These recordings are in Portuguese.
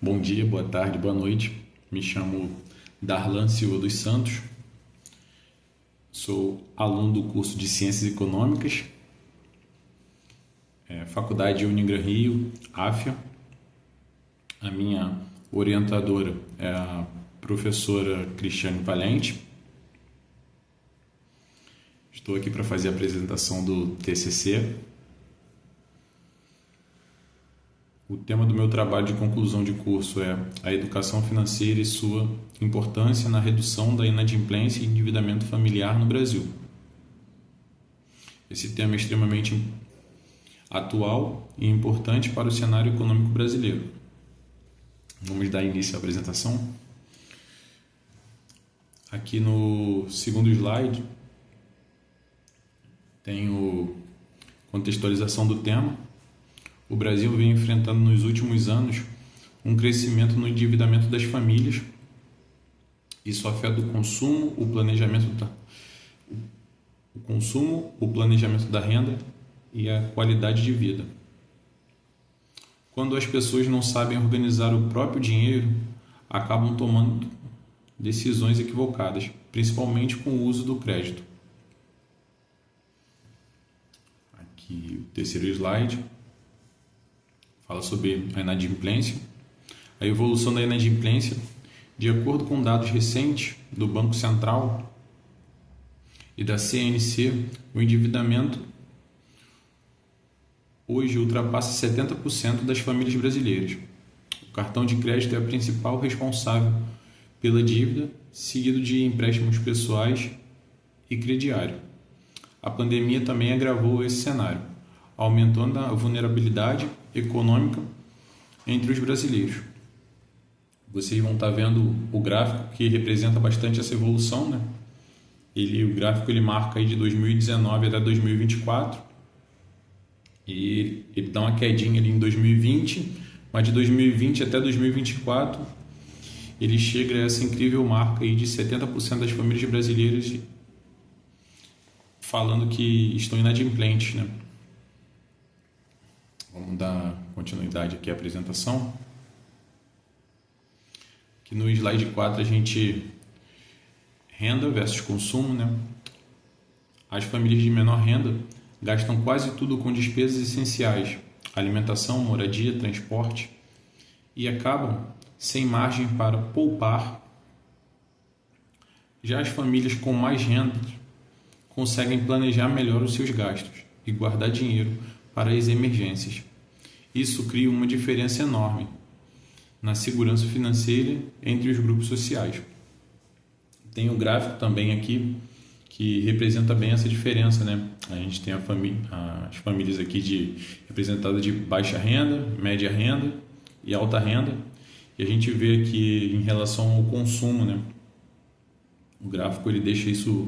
Bom dia, boa tarde, boa noite. Me chamo Darlan Silva dos Santos. Sou aluno do curso de Ciências Econômicas, Faculdade Unigran Rio, AFIA. A minha orientadora é a professora Cristiane Valente. Estou aqui para fazer a apresentação do TCC. O tema do meu trabalho de conclusão de curso é a educação financeira e sua importância na redução da inadimplência e endividamento familiar no Brasil. Esse tema é extremamente atual e importante para o cenário econômico brasileiro. Vamos dar início à apresentação. Aqui no segundo slide tem contextualização do tema. O Brasil vem enfrentando nos últimos anos um crescimento no endividamento das famílias. Isso afeta o consumo, o planejamento da renda e a qualidade de vida. Quando as pessoas não sabem organizar o próprio dinheiro, acabam tomando decisões equivocadas, principalmente com o uso do crédito. Aqui o terceiro slide fala sobre a inadimplência. A evolução da inadimplência, de acordo com dados recentes do Banco Central e da CNC, o endividamento hoje ultrapassa 70% das famílias brasileiras. O cartão de crédito é a principal responsável pela dívida, seguido de empréstimos pessoais e crediário. A pandemia também agravou esse cenário, aumentando a vulnerabilidade econômica entre os brasileiros. Vocês vão estar vendo o gráfico que representa bastante essa evolução, né? O gráfico marca aí de 2019 até 2024 e ele dá uma quedinha ali em 2020, mas de 2020 até 2024 ele chega a essa incrível marca aí de 70% das famílias brasileiras falando que estão inadimplentes, né? Vamos dar continuidade aqui à apresentação. Aqui no slide 4 a gente renda versus consumo, né? As famílias de menor renda gastam quase tudo com despesas essenciais, alimentação, moradia, transporte, e acabam sem margem para poupar. Já as famílias com mais renda conseguem planejar melhor os seus gastos e guardar dinheiro para as emergências. Isso cria uma diferença enorme na segurança financeira entre os grupos sociais. Tem um gráfico também aqui que representa bem essa diferença, né? A gente tem as famílias aqui representadas de baixa renda, média renda e alta renda. E a gente vê aqui em relação ao consumo, né? O gráfico ele deixa isso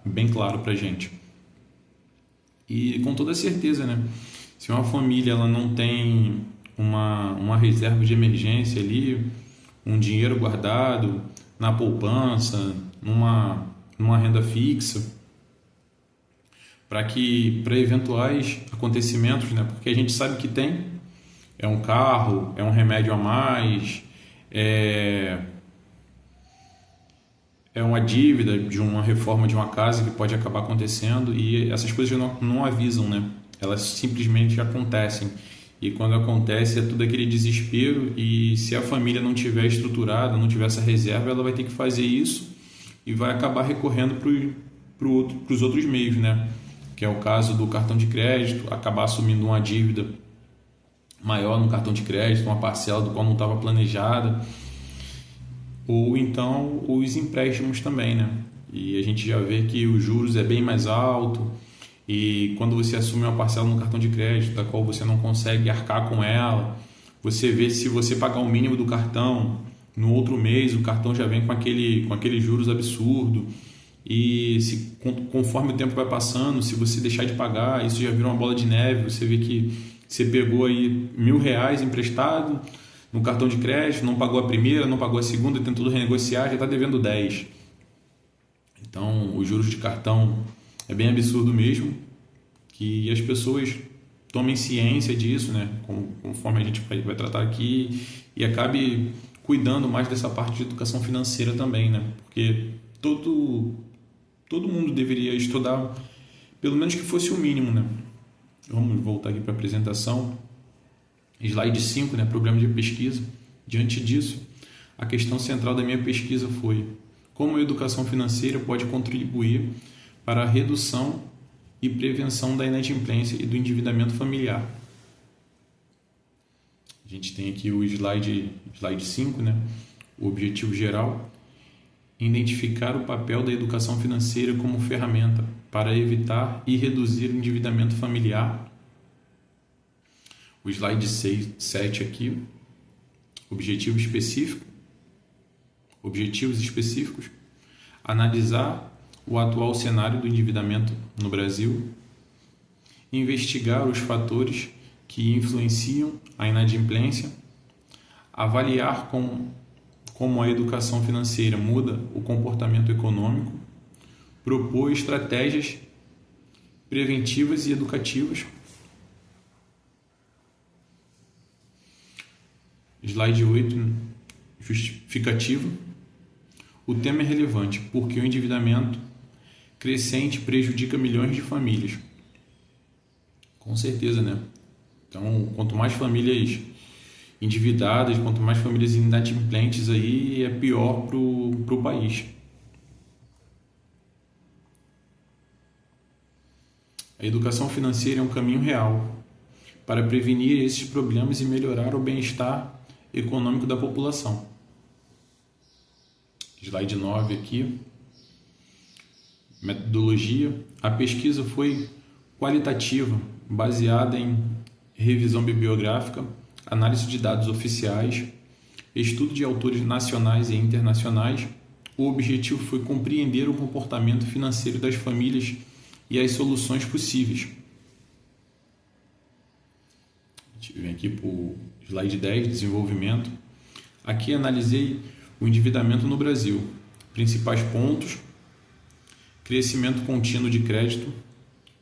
bem claro para a gente. E com toda certeza, né? Se uma família ela não tem uma reserva de emergência ali, um dinheiro guardado na poupança, numa renda fixa, para eventuais acontecimentos, né? Porque a gente sabe que é um carro, é um remédio a mais, é uma dívida de uma reforma de uma casa que pode acabar acontecendo, e essas coisas não avisam, né? Elas simplesmente acontecem. E quando acontece é tudo aquele desespero, e se a família não tiver estruturada, não tiver essa reserva, ela vai ter que fazer isso e vai acabar recorrendo para os outros meios, né? Que é o caso do cartão de crédito, acabar assumindo uma dívida maior no cartão de crédito, uma parcela do qual não estava planejada, ou então os empréstimos também, né? E a gente já vê que os juros é bem mais alto, e quando você assume uma parcela no cartão de crédito da qual você não consegue arcar com ela, você vê se você pagar o mínimo do cartão, no outro mês o cartão já vem com aqueles juros absurdo, e conforme o tempo vai passando, se você deixar de pagar, isso já vira uma bola de neve. Você vê que você pegou aí R$1.000 emprestado no cartão de crédito, não pagou a primeira, não pagou a segunda, tentou renegociar, já está devendo 10. Então, os juros de cartão é bem absurdo mesmo, que as pessoas tomem ciência disso, né? Conforme a gente vai tratar aqui, e acabe cuidando mais dessa parte de educação financeira também, né? Porque todo mundo deveria estudar, pelo menos que fosse o mínimo, né? Vamos voltar aqui para a apresentação. Slide 5, né? Problema de pesquisa. Diante disso, a questão central da minha pesquisa foi: como a educação financeira pode contribuir para a redução e prevenção da inadimplência e do endividamento familiar. A gente tem aqui o slide 5, né? O objetivo geral: identificar o papel da educação financeira como ferramenta para evitar e reduzir o endividamento familiar. O slide 7 aqui: objetivos específicos: analisar o atual cenário do endividamento no Brasil, investigar os fatores que influenciam a inadimplência, avaliar como a educação financeira muda o comportamento econômico, propor estratégias preventivas e educativas. Slide 8, justificativa. O tema é relevante porque o endividamento crescente prejudica milhões de famílias. Com certeza, né? Então, quanto mais famílias endividadas, quanto mais famílias inadimplentes aí, é pior pro país. A educação financeira é um caminho real para prevenir esses problemas e melhorar o bem-estar econômico da população. Slide 9 aqui. Metodologia. A pesquisa foi qualitativa, baseada em revisão bibliográfica, análise de dados oficiais, estudo de autores nacionais e internacionais. O objetivo foi compreender o comportamento financeiro das famílias e as soluções possíveis. A gente vem aqui para o slide 10, desenvolvimento. Aqui analisei o endividamento no Brasil. Principais pontos: crescimento contínuo de crédito,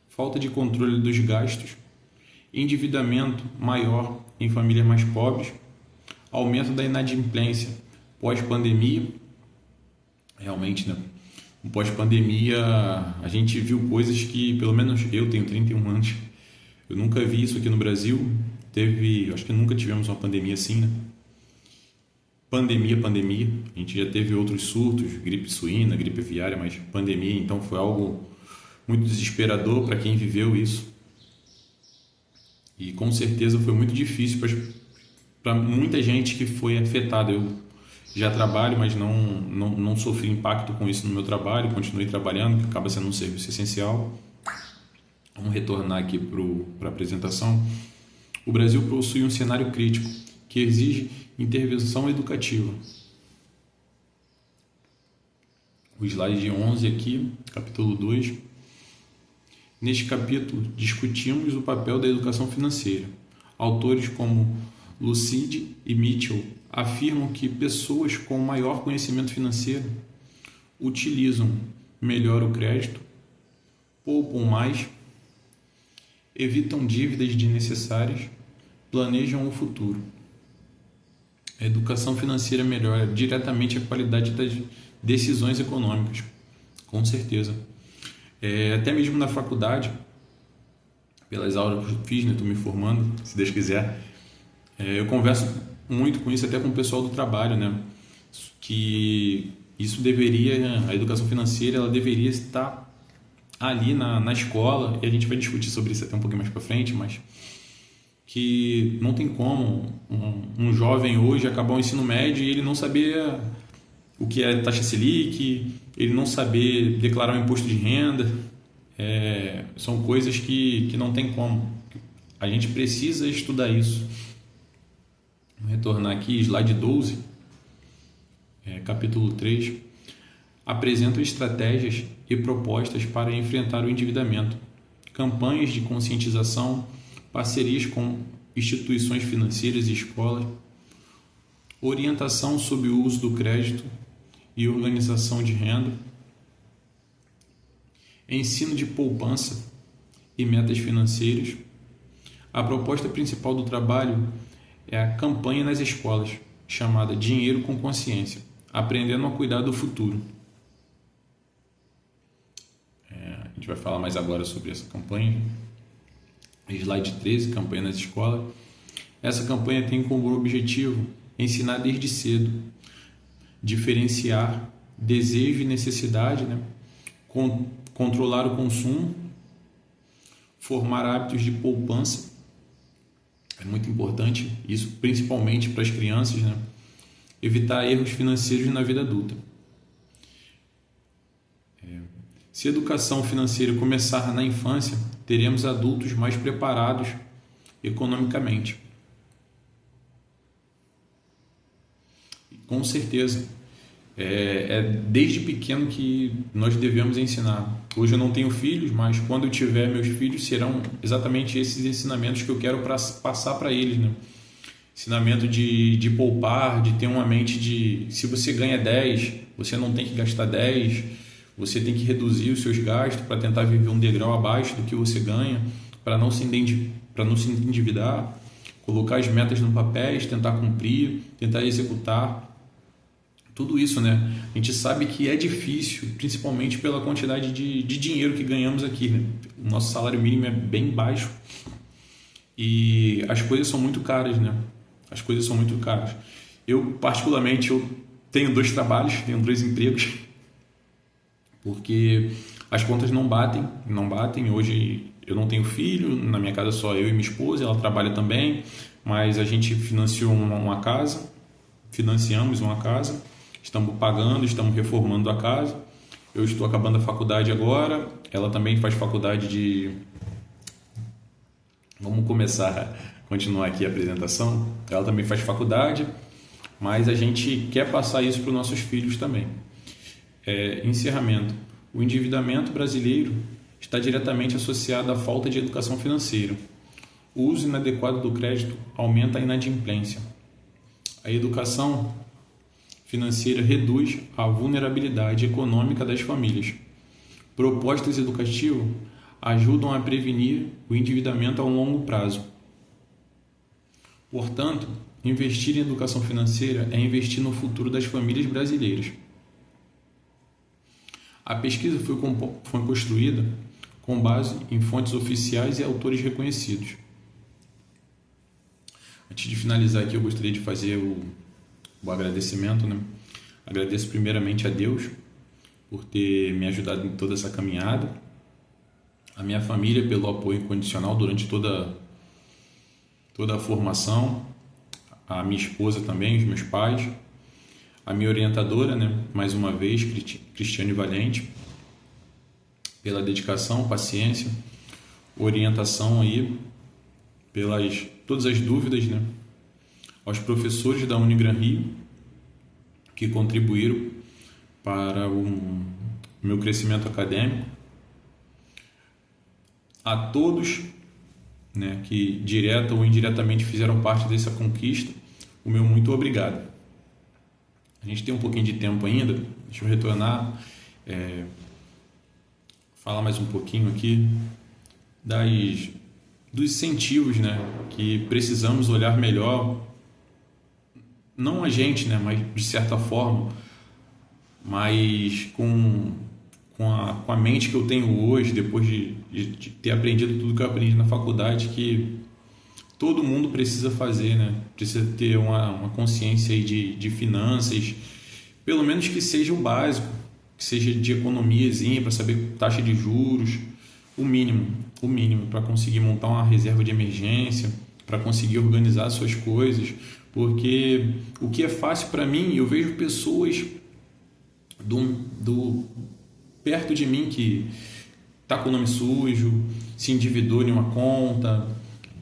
falta de controle dos gastos, endividamento maior em famílias mais pobres, aumento da inadimplência pós-pandemia. Realmente, né? Pós-pandemia, a gente viu coisas que, pelo menos eu tenho 31 anos, eu nunca vi isso aqui no Brasil. Acho que nunca tivemos uma pandemia assim, né? Pandemia, a gente já teve outros surtos, gripe suína, gripe aviária, mas pandemia, então foi algo muito desesperador para quem viveu isso. E com certeza foi muito difícil para muita gente que foi afetada. Eu já trabalho, mas não sofri impacto com isso no meu trabalho, continuei trabalhando, que acaba sendo um serviço essencial. Vamos retornar aqui para a apresentação. O Brasil possui um cenário crítico que exige intervenção educativa. O slide 11 aqui, capítulo 2. Neste capítulo, discutimos o papel da educação financeira. Autores como Lucide e Mitchell afirmam que pessoas com maior conhecimento financeiro utilizam melhor o crédito, poupam mais, evitam dívidas desnecessárias, planejam o futuro. A educação financeira melhora diretamente a qualidade das decisões econômicas, com certeza. Até mesmo na faculdade, pelas aulas que eu fiz, né, estou me formando, se Deus quiser, eu converso muito com isso, até com o pessoal do trabalho, né, que a educação financeira, ela deveria estar ali na escola, e a gente vai discutir sobre isso até um pouquinho mais para frente, mas que não tem como um jovem hoje acabar o ensino médio e ele não saber o que é taxa Selic, ele não saber declarar o imposto de renda. São coisas que não tem como. A gente precisa estudar isso. Vou retornar aqui, slide 12, capítulo 3. Apresenta estratégias e propostas para enfrentar o endividamento, campanhas de conscientização, parcerias com instituições financeiras e escolas, orientação sobre o uso do crédito e organização de renda, ensino de poupança e metas financeiras, A proposta principal do trabalho é a campanha nas escolas, chamada Dinheiro com Consciência, aprendendo a cuidar do futuro. A gente vai falar mais agora sobre essa campanha. Slide 13, campanha nas escolas. Essa campanha tem como objetivo ensinar desde cedo, diferenciar desejo e necessidade, controlar o consumo, formar hábitos de poupança. É muito importante isso, principalmente para as crianças, evitar erros financeiros na vida adulta. Se a educação financeira começar na infância, teremos adultos mais preparados economicamente. Com certeza. É desde pequeno que nós devemos ensinar. Hoje eu não tenho filhos, mas quando eu tiver meus filhos, serão exatamente esses ensinamentos que eu quero passar para eles. Ensinamento de poupar, de ter uma mente de... Se você ganha 10, você não tem que gastar 10, você tem que reduzir os seus gastos para tentar viver um degrau abaixo do que você ganha, para não se endividar, colocar as metas no papel, tentar cumprir, tentar executar. Tudo isso, a gente sabe que é difícil, principalmente pela quantidade de dinheiro que ganhamos aqui, O nosso salário mínimo é bem baixo e as coisas são muito caras, As coisas são muito caras. Eu, particularmente, tenho 2 trabalhos, tenho 2 empregos, porque as contas não batem. Hoje eu não tenho filho, na minha casa só eu e minha esposa, ela trabalha também, mas a gente financiamos uma casa, estamos pagando, estamos reformando a casa. Eu estou acabando a faculdade agora, ela também faz faculdade de... Vamos continuar aqui a apresentação. Ela também faz faculdade, mas a gente quer passar isso para os nossos filhos também. Encerramento. O endividamento brasileiro está diretamente associado à falta de educação financeira. O uso inadequado do crédito aumenta a inadimplência. A educação financeira reduz a vulnerabilidade econômica das famílias. Propostas educativas ajudam a prevenir o endividamento a um longo prazo. Portanto, investir em educação financeira é investir no futuro das famílias brasileiras. A pesquisa foi construída com base em fontes oficiais e autores reconhecidos. Antes de finalizar aqui, eu gostaria de fazer o agradecimento. Agradeço primeiramente a Deus por ter me ajudado em toda essa caminhada, a minha família pelo apoio incondicional durante toda a formação, a minha esposa também, os meus pais, a minha orientadora, mais uma vez, Cristiane Valente, pela dedicação, paciência, orientação aí, pelas todas as dúvidas, aos professores da Unigran Rio, que contribuíram para o meu crescimento acadêmico, a todos, que direta ou indiretamente fizeram parte dessa conquista, o meu muito obrigado. A gente tem um pouquinho de tempo ainda, deixa eu retornar, falar mais um pouquinho aqui dos incentivos, que precisamos olhar melhor, não a gente, mas de certa forma, mas com a mente que eu tenho hoje, depois de ter aprendido tudo que eu aprendi na faculdade, que todo mundo precisa fazer, precisa ter uma consciência aí de finanças, pelo menos que seja o básico, que seja de economiazinha, para saber taxa de juros, o mínimo para conseguir montar uma reserva de emergência, para conseguir organizar suas coisas, porque o que é fácil para mim, eu vejo pessoas perto de mim que está com o nome sujo, se endividou em uma conta,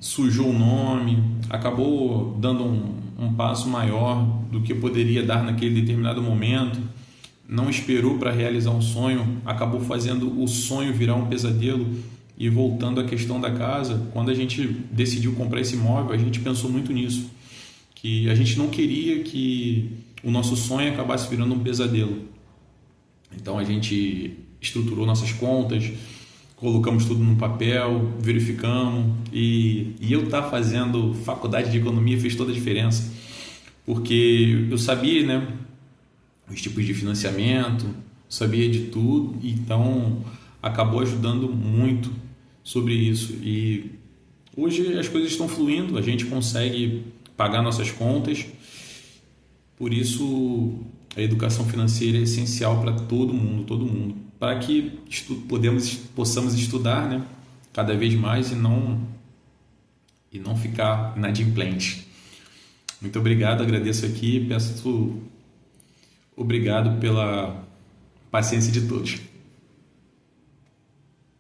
sujou o nome, acabou dando um passo maior do que poderia dar naquele determinado momento, não esperou para realizar um sonho, acabou fazendo o sonho virar um pesadelo. E voltando à questão da casa, quando a gente decidiu comprar esse imóvel, a gente pensou muito nisso, que a gente não queria que o nosso sonho acabasse virando um pesadelo. Então a gente estruturou nossas contas, colocamos tudo no papel, verificamos, e eu estar fazendo faculdade de economia fez toda a diferença, porque eu sabia, né, os tipos de financiamento, sabia de tudo, então acabou ajudando muito sobre isso. E hoje as coisas estão fluindo, a gente consegue pagar nossas contas, por isso a educação financeira é essencial para todo mundo, para que possamos estudar, né, cada vez mais e não ficar inadimplente. Muito obrigado, agradeço aqui, peço obrigado pela paciência de todos.